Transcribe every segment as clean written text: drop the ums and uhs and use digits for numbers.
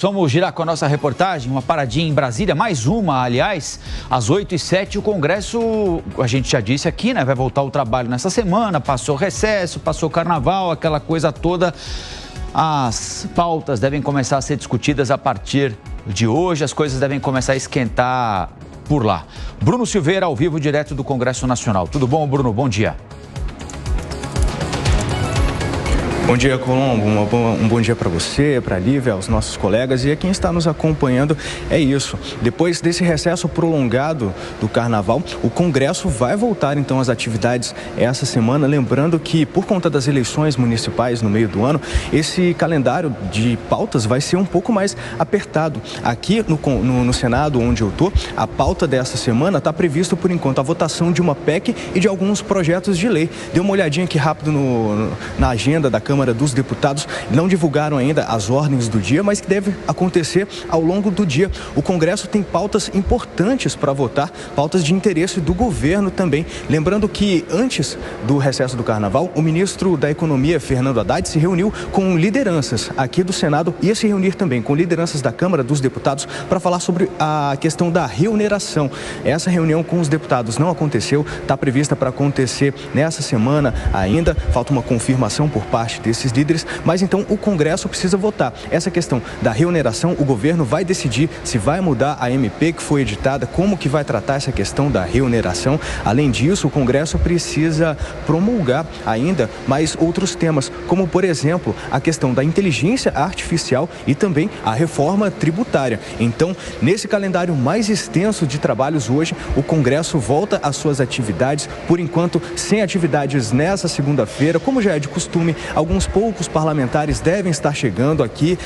Vamos girar com a nossa reportagem, uma paradinha em Brasília, mais uma, aliás, às 8h07, o Congresso, a gente já disse aqui, né, vai voltar ao trabalho nessa semana, passou recesso, passou carnaval, aquela coisa toda. As pautas devem começar a ser discutidas a partir de hoje, as coisas devem começar a esquentar por lá. Bruno Silveira, ao vivo, direto do Congresso Nacional. Tudo bom, Bruno? Bom dia. Bom dia, Colombo. Um bom dia para você, para a Lívia, aos nossos colegas e a quem está nos acompanhando. É isso. Depois desse recesso prolongado do Carnaval, o Congresso vai voltar então às atividades essa semana. Lembrando que, por conta das eleições municipais no meio do ano, esse calendário de pautas vai ser um pouco mais apertado. Aqui no Senado, onde eu estou, a pauta dessa semana está previsto, por enquanto, a votação de uma PEC e de alguns projetos de lei. Dê uma olhadinha aqui rápido na agenda da Câmara dos Deputados. Não divulgaram ainda as ordens do dia, mas que deve acontecer ao longo do dia. O Congresso tem pautas importantes para votar, pautas de interesse do governo também. Lembrando que antes do recesso do Carnaval, o ministro da Economia, Fernando Haddad, se reuniu com lideranças aqui do Senado, ia se reunir também com lideranças da Câmara dos Deputados para falar sobre a questão da reoneração. Essa reunião com os deputados não aconteceu, está prevista para acontecer nessa semana ainda, falta uma confirmação por parte desses líderes, mas então o Congresso precisa votar. Essa questão da reoneração, o governo vai decidir se vai mudar a MP que foi editada, como que vai tratar essa questão da reoneração. Além disso, o Congresso precisa promulgar ainda mais outros temas, como por exemplo, a questão da inteligência artificial e também a reforma tributária. Então, nesse calendário mais extenso de trabalhos hoje, o Congresso volta às suas atividades, por enquanto sem atividades nessa segunda-feira, como já é de costume. Alguns poucos parlamentares devem estar chegando aqui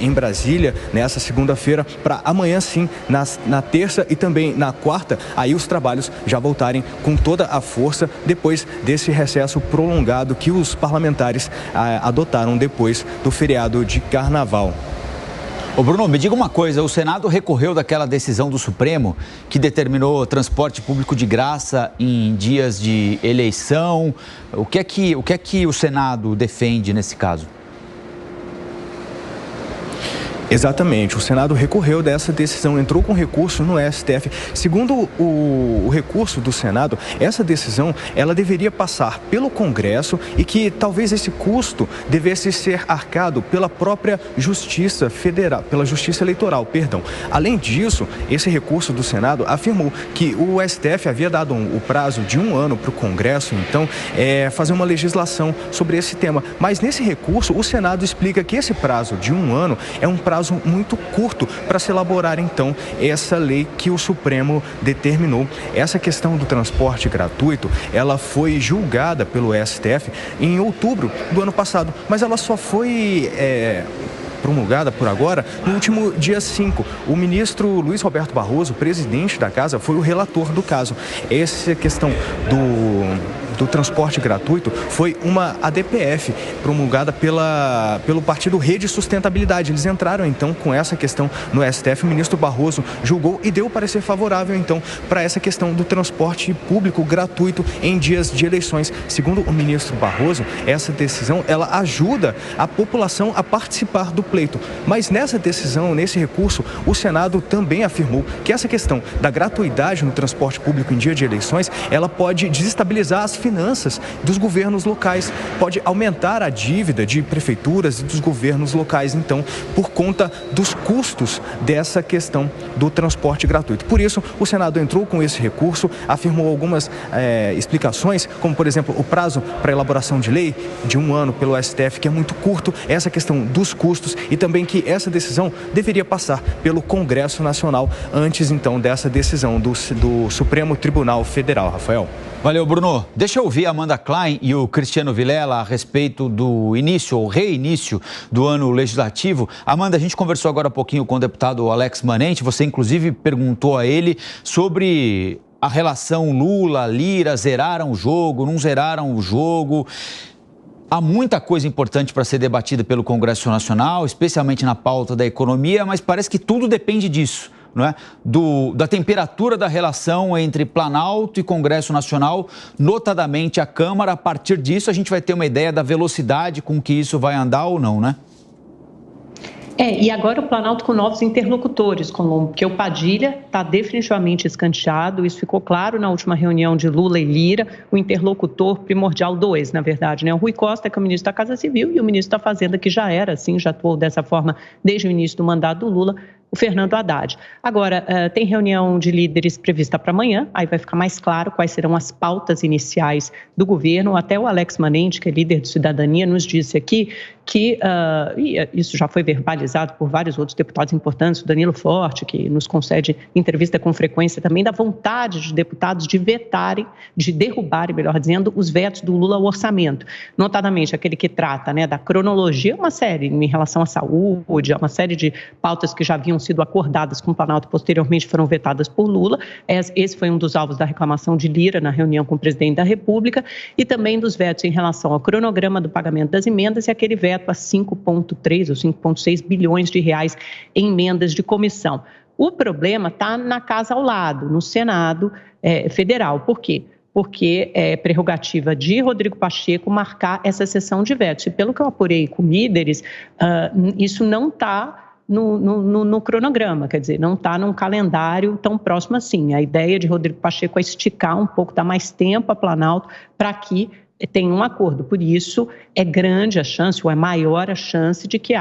em Brasília nessa segunda-feira para amanhã sim, na terça e também na quarta, aí os trabalhos já voltarem com toda a força depois desse recesso prolongado que os parlamentares adotaram depois do feriado de Carnaval. Ô Bruno, me diga uma coisa, o Senado recorreu daquela decisão do Supremo que determinou transporte público de graça em dias de eleição. O que é que o Senado defende nesse caso? Exatamente, o Senado recorreu dessa decisão, entrou com recurso no STF. Segundo o recurso do Senado, essa decisão, ela deveria passar pelo Congresso e que talvez esse custo devesse ser arcado pela própria Justiça Federal, pela Justiça Eleitoral, perdão. Além disso, esse recurso do Senado afirmou que o STF havia dado o prazo de 1 ano para o Congresso, então, fazer uma legislação sobre esse tema. Mas nesse recurso, o Senado explica que esse prazo de 1 ano é um prazo muito curto para se elaborar, então, essa lei que o Supremo determinou. Essa questão do transporte gratuito, ela foi julgada pelo STF em outubro do ano passado, mas ela só foi promulgada por agora no último dia 5. O ministro Luiz Roberto Barroso, presidente da casa, foi o relator do caso. Essa questão do transporte gratuito foi uma ADPF promulgada pelo partido Rede Sustentabilidade. Eles entraram então com essa questão no STF, o ministro Barroso julgou e deu parecer favorável então para essa questão do transporte público gratuito em dias de eleições. Segundo o ministro Barroso, essa decisão ela ajuda a população a participar do pleito. Mas nessa decisão, nesse recurso, o Senado também afirmou que essa questão da gratuidade no transporte público em dia de eleições, ela pode desestabilizar as finanças dos governos locais, pode aumentar a dívida de prefeituras e dos governos locais, então, por conta dos custos dessa questão do transporte gratuito. Por isso, o Senado entrou com esse recurso, afirmou algumas explicações, como, por exemplo, o prazo para elaboração de lei de 1 ano pelo STF, que é muito curto, essa questão dos custos e também que essa decisão deveria passar pelo Congresso Nacional antes, então, dessa decisão do Supremo Tribunal Federal. Rafael. Valeu, Bruno. Deixa eu ouvir a Amanda Klein e o Cristiano Vilela a respeito do início ou reinício do ano legislativo. Amanda, a gente conversou agora há pouquinho com o deputado Alex Manente, você inclusive perguntou a ele sobre a relação Lula-Lira, zeraram o jogo, não zeraram o jogo. Há muita coisa importante para ser debatida pelo Congresso Nacional, especialmente na pauta da economia, mas parece que tudo depende disso. Não é? Da temperatura da relação entre Planalto e Congresso Nacional, notadamente a Câmara. A partir disso, a gente vai ter uma ideia da velocidade com que isso vai andar ou não, né? E agora o Planalto com novos interlocutores, Colombo, porque o Padilha está definitivamente escanteado, isso ficou claro na última reunião de Lula e Lira, o interlocutor primordial dois, na verdade, né? O Rui Costa, que é o ministro da Casa Civil, e o ministro da Fazenda, que já era assim, já atuou dessa forma desde o início do mandato do Lula, o Fernando Haddad. Agora, tem reunião de líderes prevista para amanhã, aí vai ficar mais claro quais serão as pautas iniciais do governo. Até o Alex Manente, que é líder do Cidadania, nos disse aqui que, e isso já foi verbalizado por vários outros deputados importantes, o Danilo Forte, que nos concede entrevista com frequência também, da vontade de deputados de vetarem, de derrubarem, melhor dizendo, os vetos do Lula ao orçamento, notadamente aquele que trata, né, da cronologia, uma série em relação à saúde, uma série de pautas que já haviam sido acordadas com o Planalto, posteriormente foram vetadas por Lula. Esse foi um dos alvos da reclamação de Lira na reunião com o presidente da República, e também dos vetos em relação ao cronograma do pagamento das emendas e aquele veto a 5,3 ou 5,6 bilhões de reais em emendas de comissão. O problema está na casa ao lado, no Senado Federal. Por quê? Porque é prerrogativa de Rodrigo Pacheco marcar essa sessão de vetos. E pelo que eu apurei com líderes, isso não está no cronograma, quer dizer, não está num calendário tão próximo assim. A ideia de Rodrigo Pacheco é esticar um pouco, dar mais tempo a Planalto para que tenha um acordo. Por isso, é grande a chance, ou é maior a chance de que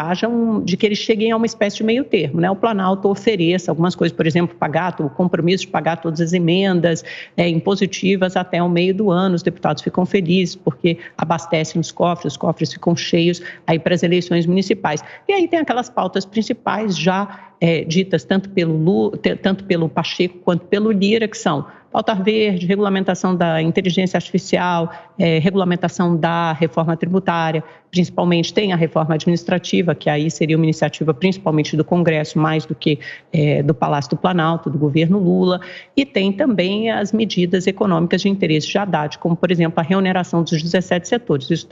de que eles cheguem a uma espécie de meio termo, né? O Planalto ofereça algumas coisas, por exemplo, o compromisso de pagar todas as emendas impositivas até o meio do ano. Os deputados ficam felizes porque abastecem os cofres ficam cheios aí para as eleições municipais. E aí tem aquelas pautas principais já ditas tanto pelo Pacheco quanto pelo Lira, que são pauta verde, regulamentação da inteligência artificial, regulamentação da reforma tributária, principalmente tem a reforma administrativa, que aí seria uma iniciativa principalmente do Congresso, mais do que do Palácio do Planalto, do governo Lula, e tem também as medidas econômicas de interesse de Haddad, como, por exemplo, a reoneração dos 17 setores. Isso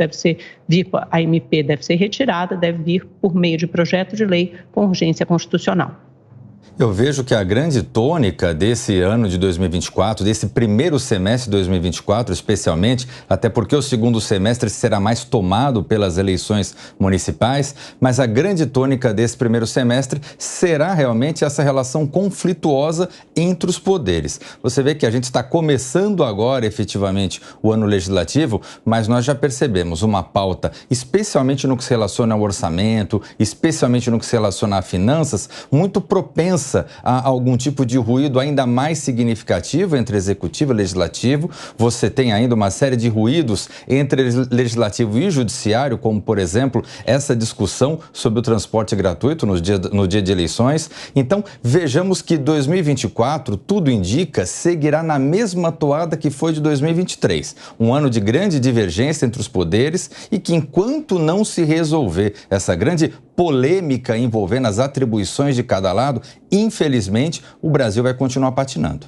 a MP deve ser retirada, deve vir por meio de projeto de lei com urgência constitucional. Eu vejo que a grande tônica desse ano de 2024, desse primeiro semestre de 2024 especialmente, até porque o segundo semestre será mais tomado pelas eleições municipais, mas a grande tônica desse primeiro semestre será realmente essa relação conflituosa entre os poderes. Você vê que a gente está começando agora efetivamente o ano legislativo, mas nós já percebemos uma pauta, especialmente no que se relaciona ao orçamento, especialmente no que se relaciona a finanças, muito propensa a algum tipo de ruído ainda mais significativo entre executivo e legislativo. Você tem ainda uma série de ruídos entre legislativo e judiciário, como, por exemplo, essa discussão sobre o transporte gratuito no dia de eleições. Então, vejamos que 2024, tudo indica, seguirá na mesma toada que foi de 2023. Um ano de grande divergência entre os poderes e que, enquanto não se resolver essa grande polêmica envolvendo as atribuições de cada lado, infelizmente, o Brasil vai continuar patinando.